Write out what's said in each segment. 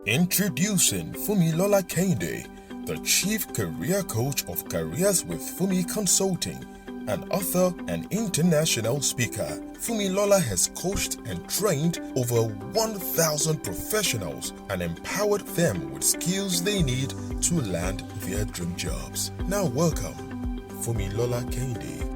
Introducing Fumilola Kende, the Chief Career Coach of Careers with Fumi Consulting, an author and international speaker. Fumilola has coached and trained over 1,000 professionals and empowered them with skills they need to land their dream jobs. Now welcome, Fumilola Kende.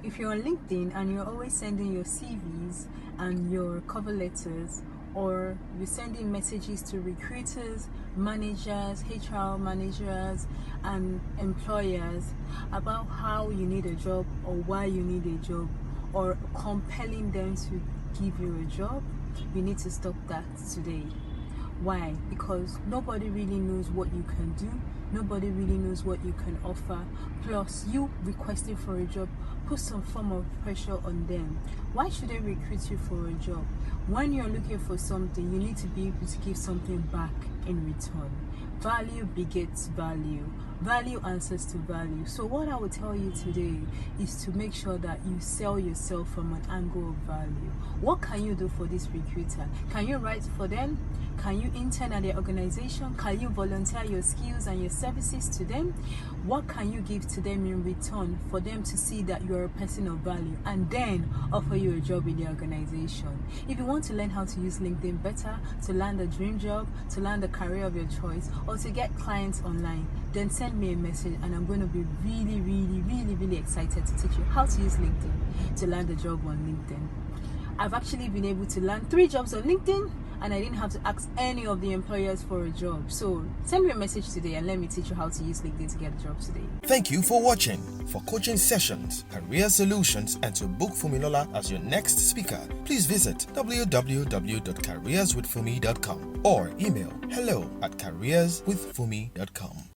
If you're on LinkedIn and you're always sending your CVs and your cover letters, or you're sending messages to recruiters, managers, HR managers, and employers about how you need a job or why you need a job, or compelling them to give you a job, you need to stop that today. Why? Because nobody really knows what you can do. Nobody really knows what you can offer. Plus, you requesting for a job put some form of pressure on them. Why should they recruit you for a job? When you're looking for something, you need to be able to give something back in return. Value begets value. Value answers to value. So what I would tell you today is to make sure that you sell yourself from an angle of value. What can you do for this recruiter? Can you write for them? Can you intern at their organization? Can you volunteer your skills and your services to them? What can you give to them in return for them to see that you're a person of value and then offer you a job in the organization? If you want to learn how to use LinkedIn better, to land a dream job, to land a career of your choice, or to get clients online, then send me a message and I'm going to be really excited to teach you how to use LinkedIn to land a job on LinkedIn. I've actually been able to land 3 jobs on LinkedIn and I didn't have to ask any of the employers for a job. So send me a message today and let me teach you how to use LinkedIn to get a job today. Thank you for watching. For coaching sessions, career solutions, and to book Fumilola as your next speaker, please visit www.careerswithfumi.com or email hello@careerswithfumi.com.